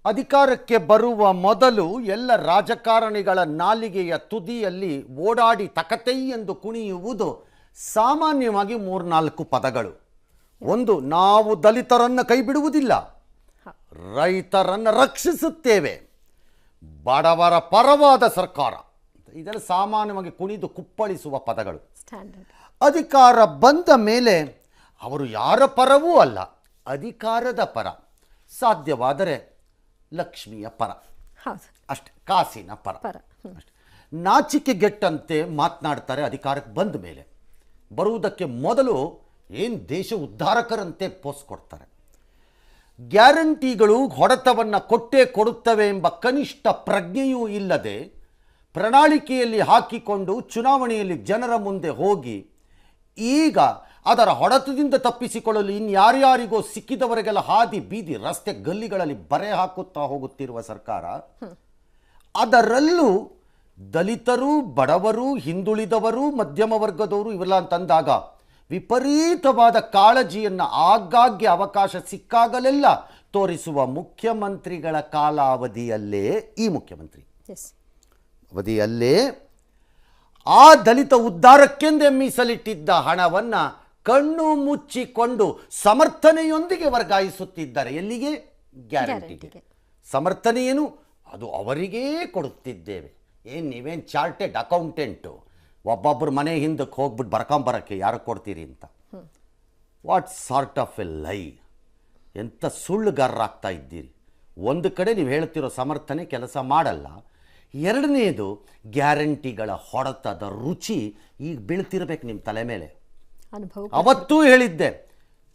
ಅಧಿಕಾರಕ್ಕೆ ಬರುವ ಮೊದಲು ಎಲ್ಲ ರಾಜಕಾರಣಿಗಳ ನಾಲಿಗೆಯ ತುದಿಯಲ್ಲಿ ಓಡಾಡಿ ತಕತೈ ಎಂದು ಕುಣಿಯುವುದು ಸಾಮಾನ್ಯವಾಗಿ 3-4 ಪದಗಳು. ಒಂದು, ನಾವು ದಲಿತರನ್ನು ಕೈ ಬಿಡುವುದಿಲ್ಲ, ರೈತರನ್ನು ರಕ್ಷಿಸುತ್ತೇವೆ, ಬಡವರ ಪರವಾದ ಸರ್ಕಾರ. ಇದೆಲ್ಲ ಸಾಮಾನ್ಯವಾಗಿ ಕುಣಿದು ಕುಪ್ಪಳಿಸುವ ಪದಗಳು. ಅಧಿಕಾರ ಬಂದ ಮೇಲೆ ಅವರು ಯಾರ ಪರವೂ ಅಲ್ಲ, ಅಧಿಕಾರದ ಪರ, ಸಾಧ್ಯವಾದರೆ ಲಕ್ಷ್ಮಿಯ ಪರ ಅಷ್ಟೆ, ಕಾಸಿನ ಪರ ಅಷ್ಟೆ. ನಾಚಿಕೆಗೆಟ್ಟಂತೆ ಮಾತನಾಡ್ತಾರೆ ಅಧಿಕಾರಕ್ಕೆ ಬಂದ ಮೇಲೆ. ಬರುವುದಕ್ಕೆ ಮೊದಲು ಏನು ದೇಶ ಉದ್ಧಾರಕರಂತೆ ಪೋಸ್ ಕೊಡ್ತಾರೆ. ಗ್ಯಾರಂಟಿಗಳು ಹೊಡೆತವನ್ನು ಕೊಟ್ಟೇ ಕೊಡುತ್ತವೆ ಎಂಬ ಕನಿಷ್ಠ ಪ್ರಜ್ಞೆಯೂ ಇಲ್ಲದೆ ಪ್ರಣಾಳಿಕೆಯಲ್ಲಿ ಹಾಕಿಕೊಂಡು ಚುನಾವಣೆಯಲ್ಲಿ ಜನರ ಮುಂದೆ ಹೋಗಿ ಈಗ ಅದರ ಹೊಡೆತದಿಂದ ತಪ್ಪಿಸಿಕೊಳ್ಳಲು ಇನ್ಯಾರ್ಯಾರಿಗೋ ಸಿಕ್ಕಿದವರಿಗೆಲ್ಲ ಹಾದಿ ಬೀದಿ ರಸ್ತೆ ಗಲ್ಲಿಗಳಲ್ಲಿ ಬರೆ ಹಾಕುತ್ತಾ ಹೋಗುತ್ತಿರುವ ಸರ್ಕಾರ, ಅದರಲ್ಲೂ ದಲಿತರು, ಬಡವರು, ಹಿಂದುಳಿದವರು, ಮಧ್ಯಮ ವರ್ಗದವರು ಇವೆಲ್ಲ ಅಂತಂದಾಗ ವಿಪರೀತವಾದ ಕಾಳಜಿಯನ್ನು ಆಗಾಗ್ಗೆ ಅವಕಾಶ ಸಿಕ್ಕಾಗಲೆಲ್ಲ ತೋರಿಸುವ ಮುಖ್ಯಮಂತ್ರಿಗಳ ಕಾಲಾವಧಿಯಲ್ಲೇ ಈ ಮುಖ್ಯಮಂತ್ರಿ ಅವಧಿಯಲ್ಲೇ ಆ ದಲಿತ ಉದ್ಧಾರಕ್ಕೆಂದೇ ಮೀಸಲಿಟ್ಟಿದ್ದ ಹಣವನ್ನು ಕಣ್ಣು ಮುಚ್ಚಿಕೊಂಡು ಸಮರ್ಥನೆಯೊಂದಿಗೆ ವರ್ಗಾಯಿಸುತ್ತಿದ್ದಾರೆ. ಎಲ್ಲಿಗೆ? ಗ್ಯಾರಂಟಿಗೆ. ಸಮರ್ಥನೆ ಏನು? ಅದು ಅವರಿಗೇ ಕೊಡುತ್ತಿದ್ದೇವೆ. ಏನು ನೀವೇನು ಚಾರ್ಟೆಡ್ ಅಕೌಂಟೆಂಟು ಒಬ್ಬೊಬ್ಬರು ಮನೆ ಹಿಂದಕ್ಕೆ ಹೋಗ್ಬಿಟ್ಟು ಬರ್ಕೊಂಬರೋಕ್ಕೆ ಯಾರು ಕೊಡ್ತೀರಿ ಅಂತ. ವಾಟ್ ಸಾರ್ಟ್ ಆಫ್ ಎ ಲೈ! ಎಂಥ ಸುಳ್ಳುಗಾರರಾಗ್ತಾ ಇದ್ದೀರಿ. ಒಂದು ಕಡೆ ನೀವು ಹೇಳ್ತಿರೋ ಸಮರ್ಥನೆ ಕೆಲಸ ಮಾಡಲ್ಲ, ಎರಡನೇದು ಗ್ಯಾರಂಟಿಗಳ ಹೊಡೆತದ ರುಚಿ ಈಗ ಬೀಳ್ತಿರ್ಬೇಕು ನಿಮ್ಮ ತಲೆ ಮೇಲೆ. ಅವತ್ತೂ ಹೇಳಿದ್ದೆ,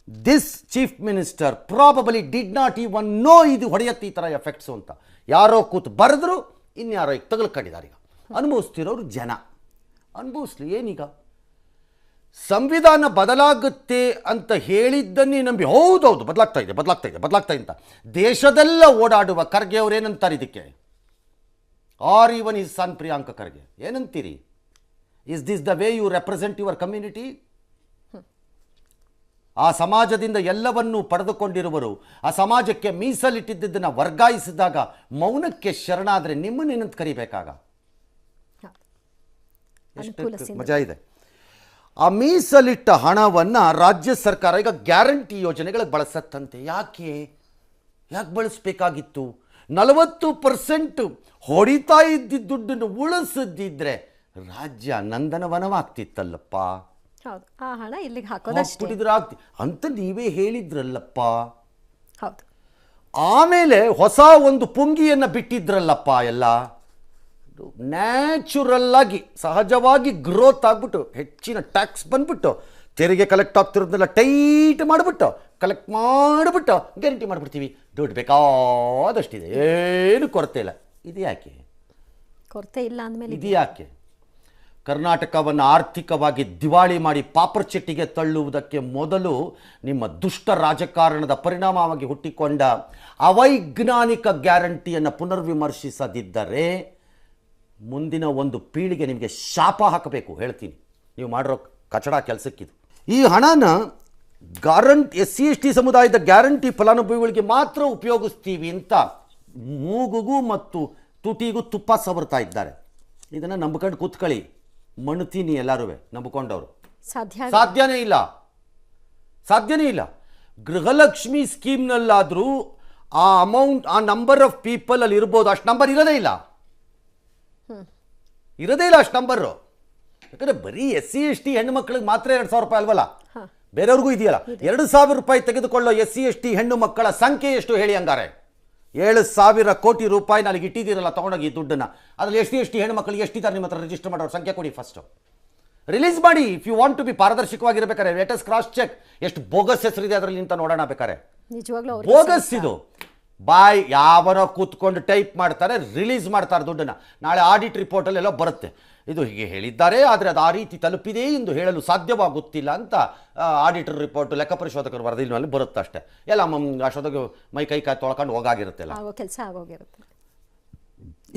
this chief minister probably did not even know ಇದು ಹೊಡೆಯತ್ತೆ ಈ ಥರ ಎಫೆಕ್ಟ್ಸು ಅಂತ. ಯಾರೋ ಕೂತು ಬರೆದ್ರು, ಇನ್ಯಾರೋ ಈಗ ತಗಲ್ಕೊಂಡಿದ್ದಾರೆ. ಈಗ ಅನುಭವಿಸ್ತಿರೋರು ಜನ, ಅನುಭವಿಸ್ಲಿ. ಏನೀಗ ಸಂವಿಧಾನ ಬದಲಾಗುತ್ತೆ ಅಂತ ಹೇಳಿದ್ದನ್ನೇ ನಂಬಿ ಹೌದೌದು ಬದಲಾಗ್ತಾ ಇದೆ ಅಂತ ದೇಶದೆಲ್ಲ ಓಡಾಡುವ ಖರ್ಗೆ ಅವ್ರು ಏನಂತಾರೆ ಇದಕ್ಕೆ? Or even his son Priyanka Kharge ಏನಂತೀರಿ? Is this the way you represent your community? ಆ ಸಮಾಜದಿಂದ ಎಲ್ಲವನ್ನೂ ಪಡೆದುಕೊಂಡಿರುವರು ಆ ಸಮಾಜಕ್ಕೆ ಮೀಸಲಿಟ್ಟಿದ್ದನ್ನು ವರ್ಗಾಯಿಸಿದಾಗ ಮೌನಕ್ಕೆ ಶರಣಾದರೆ ನಿಮ್ಮನ್ನೇನಂತ ಕರಿಬೇಕಾಗ? ಎಷ್ಟು ಮಜಾ ಇದೆ. ಆ ಮೀಸಲಿಟ್ಟ ಹಣವನ್ನು ರಾಜ್ಯ ಸರ್ಕಾರ ಈಗ ಗ್ಯಾರಂಟಿ ಯೋಜನೆಗಳಿಗೆ ಬಳಸತ್ತಂತೆ. ಯಾಕೆ ಬಳಸಬೇಕಾಗಿತ್ತು? 40% ಹೊಡಿತಾ ಇದ್ದಿದ್ದ ದುಡ್ಡನ್ನು ಉಳಿಸಿದ್ದಿದ್ರೆ ರಾಜ್ಯ ನಂದನವನವಾಗ್ತಿತ್ತಲ್ಲಪ್ಪ. ಆ ಹಣ ಇಲ್ಲಿಗೆ ಹಾಕೋದಿದ್ರೆ ಅಂತ ನೀವೇ ಹೇಳಿದ್ರಲ್ಲಪ್ಪ. ಆಮೇಲೆ ಹೊಸ ಒಂದು ಪುಂಗಿಯನ್ನು ಬಿಟ್ಟಿದ್ರಲ್ಲಪ್ಪ. ಎಲ್ಲ ನ್ಯಾಚುರಲ್ ಆಗಿ ಸಹಜವಾಗಿ ಗ್ರೋತ್ ಆಗಿಬಿಟ್ಟು ಹೆಚ್ಚಿನ ಟ್ಯಾಕ್ಸ್ ಬಂದ್ಬಿಟ್ಟು ತೆರಿಗೆ ಕಲೆಕ್ಟ್ ಆಗ್ತಿರೋದನ್ನೆಲ್ಲ ಟೈಟ್ ಮಾಡಿಬಿಟ್ಟು ಕಲೆಕ್ಟ್ ಮಾಡಿಬಿಟ್ಟು ಗ್ಯಾರಂಟಿ ಮಾಡಿಬಿಡ್ತೀವಿ. ದುಡ್ಡು ಬೇಕಾದಷ್ಟಿದೆ, ಏನು ಕೊರತೆ ಇಲ್ಲ. ಇದು ಯಾಕೆ? ಕೊರತೆ ಇಲ್ಲ ಅಂದಮೇಲೆ ಇದು ಯಾಕೆ? ಕರ್ನಾಟಕವನ್ನು ಆರ್ಥಿಕವಾಗಿ ದಿವಾಳಿ ಮಾಡಿ ಪಾಪರ್ ಚಟ್ಟಿಗೆ ತಳ್ಳುವುದಕ್ಕೆ ಮೊದಲು ನಿಮ್ಮ ದುಷ್ಟ ರಾಜಕಾರಣದ ಪರಿಣಾಮವಾಗಿ ಹುಟ್ಟಿಕೊಂಡ ಅವೈಜ್ಞಾನಿಕ ಗ್ಯಾರಂಟಿಯನ್ನು ಪುನರ್ವಿಮರ್ಶಿಸದಿದ್ದರೆ ಮುಂದಿನ ಒಂದು ಪೀಳಿಗೆ ನಿಮಗೆ ಶಾಪ ಹಾಕಬೇಕು. ಹೇಳ್ತೀನಿ, ನೀವು ಮಾಡಿರೋ ಕಚಡ ಕೆಲಸಕ್ಕಿದು. ಈ ಹಣನ SC/ST ಸಮುದಾಯದ ಗ್ಯಾರಂಟಿ ಫಲಾನುಭವಿಗಳಿಗೆ ಮಾತ್ರ ಉಪಯೋಗಿಸ್ತೀವಿ ಅಂತ ಮೂಗುಗೂ ಮತ್ತು ತುಟಿಗೂ ತುಪ್ಪ ಸವರ್ತಾ ಇದ್ದಾರೆ. ಇದನ್ನು ನಂಬ್ಕೊಂಡು ಕೂತ್ಕೊಳ್ಳಿ, ಮಣ್ತೀನಿ ಎಲ್ಲರೂ ನಂಬಿಕೊಂಡವರು. ಸಾಧ್ಯನೇ ಇಲ್ಲ. ಗೃಹಲಕ್ಷ್ಮಿ ಸ್ಕೀಮ್ನಲ್ಲಾದರೂ ಆ ಅಮೌಂಟ್, ಆ ನಂಬರ್ ಆಫ್ ಪೀಪಲ್ ಅಲ್ಲಿ ಇರ್ಬೋದು, ಅಷ್ಟು ನಂಬರ್ ಇರೋದೇ ಇಲ್ಲ ಅಷ್ಟು ನಂಬರು. ಯಾಕಂದರೆ ಬರೀ SC/ST ಹೆಣ್ಣು ಮಕ್ಕಳಿಗೆ ಮಾತ್ರ 2,000 ರೂಪಾಯಿ ಅಲ್ವಲ್ಲ, ಬೇರೆಯವ್ರಿಗೂ ಇದೆಯಲ್ಲ. 2,000 ರೂಪಾಯಿ ತೆಗೆದುಕೊಳ್ಳೋ SC/ST ಹೆಣ್ಣು ಮಕ್ಕಳ ಸಂಖ್ಯೆ ಎಷ್ಟು ಹೇಳಿ ಹಂಗಾರೆ? 7,000 ಕೋಟಿ ರೂಪಾಯಿ ನಾಳೆಗೆ ಇಟ್ಟಿದ್ದೀರಲ್ಲ ತೊಗೊಂಡೋಗಿ ಈ ದುಡ್ಡನ್ನು. ಅದರಲ್ಲಿ SC/ST ಹೆಣ್ಣು ಮಕ್ಕಳಿಗೆ ಎಷ್ಟಿದ್ದಾರೆ ನಿಮ್ಮ ಹತ್ರ ರಿಜಿಸ್ಟರ್ ಮಾಡೋರು ಸಂಖ್ಯೆ ಕೊಡಿ, ಫಸ್ಟು ರಿಲೀಸ್ ಮಾಡಿ. If you want to be ಪಾರದರ್ಶಕವಾಗಿರ್ಬೇಕಾರೆ ಲೇಟೆಸ್ಟ್ ಕ್ರಾಸ್ ಚೆಕ್. ಎಷ್ಟು ಬೋಗಸ್ ಹೆಸರಿದೆ ಅದರಲ್ಲಿ ಅಂತ ನೋಡೋಣ ಬೇಕಾರೆ. ಬೋಗಸ್ ಇದು. ಬಾಯ್ ಯಾವನೋ ಕೂತ್ಕೊಂಡು ಟೈಪ್ ಮಾಡ್ತಾರೆ, ರಿಲೀಸ್ ಮಾಡ್ತಾರೆ ದುಡ್ಡನ್ನು. ನಾಳೆ ಆಡಿಟ್ ರಿಪೋರ್ಟಲ್ಲೆಲ್ಲ ಬರುತ್ತೆ, ಇದು ಹೀಗೆ ಹೇಳಿದ್ದಾರೆ ಆದರೆ ಅದು ಆ ರೀತಿ ತಲುಪಿದೆ ಎಂದು ಹೇಳಲು ಸಾಧ್ಯವಾಗುತ್ತಿಲ್ಲ ಅಂತ ಆಡಿಟರ್ ರಿಪೋರ್ಟ್ ಲೆಕ್ಕ ಪರಿಶೋಧಕರು ವರದಿನ ಮೇಲೆ ಬರುತ್ತೆ ಅಷ್ಟೇ. ಎಲ್ಲ ಅಷ್ಟೊತ್ತಿಗೆ ಮೈ ಕೈ ತೊಳ್ಕೊಂಡು ಹೋಗಾಗಿರುತ್ತೆಲ್ಲ, ಕೆಲಸ ಆಗೋಗಿರುತ್ತೆ.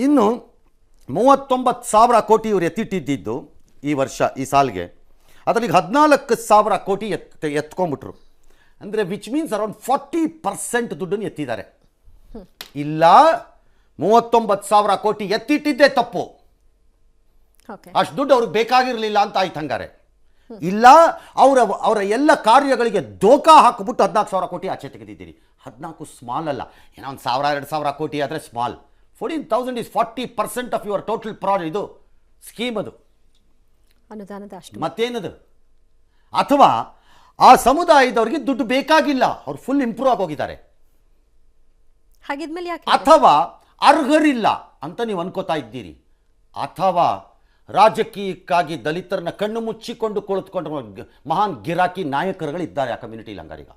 ಇನ್ನು 39,000 ಕೋಟಿ ಇವರು ಎತ್ತಿಟ್ಟಿದ್ದು ಈ ವರ್ಷ, ಈ ಸಾಲಿಗೆ. ಅದರಲ್ಲಿ 14,000 ಕೋಟಿ ಎತ್ಕೊಂಡ್ಬಿಟ್ರು. ಅಂದರೆ ವಿಚ್ ಮೀನ್ಸ್ ಅರೌಂಡ್ 40% ದುಡ್ಡನ್ನು ಎತ್ತಿದ್ದಾರೆ. ಇಲ್ಲ 39,000 ಕೋಟಿ ಎತ್ತಿಟ್ಟಿದ್ದೇ ತಪ್ಪು, ಓಕೆ ಅಷ್ಟು ದುಡ್ಡು ಅವ್ರಿಗೆ ಬೇಕಾಗಿರಲಿಲ್ಲ ಅಂತ ಆಯ್ತು ಹಂಗಾರೆ. ಇಲ್ಲ ಅವರ ಎಲ್ಲ ಕಾರ್ಯಗಳಿಗೆ ದೋಖಾ ಹಾಕಿಬಿಟ್ಟು 14,000 ಕೋಟಿ ಆಚೆ ತೆಗೆದಿದ್ದೀರಿ. 14 ಸ್ಮಾಲ್ ಅಲ್ಲ, ಏನೋ ಒಂದು 1,000-2,000 ಕೋಟಿ ಆದರೆ small. 14,000 is 40% of your total ಇದು ಸ್ಕೀಮ್. ಅದು ಅನುದಾನದ ಅಷ್ಟು ಮತ್ತೇನದು? ಅಥವಾ ಆ ಸಮುದಾಯದವರಿಗೆ ದುಡ್ಡು ಬೇಕಾಗಿಲ್ಲ, ಅವ್ರು ಫುಲ್ ಇಂಪ್ರೂವ್ ಆಗೋಗಿದ್ದಾರೆ, ಹಾಗಿದ್ಮೇಲೆ ಯಾಕೆ ಅಥವಾ ಅರ್ಹರಿಲ್ಲ ಅಂತ ನೀವು ಅನ್ಕೋತಾ ಇದ್ದೀರಿ, ಅಥವಾ ರಾಜಕೀಯಕ್ಕಾಗಿ ದಲಿತರನ್ನ ಕಣ್ಣು ಮುಚ್ಚಿಕೊಂಡು ಕುಳಿತುಕೊಂಡು ಮಹಾನ್ ಗಿರಾಕಿ ನಾಯಕರುಗಳಿದ್ದಾರೆ ಆ ಕಮ್ಯುನಿಟಿ ಹಂಗಾರೀಗ.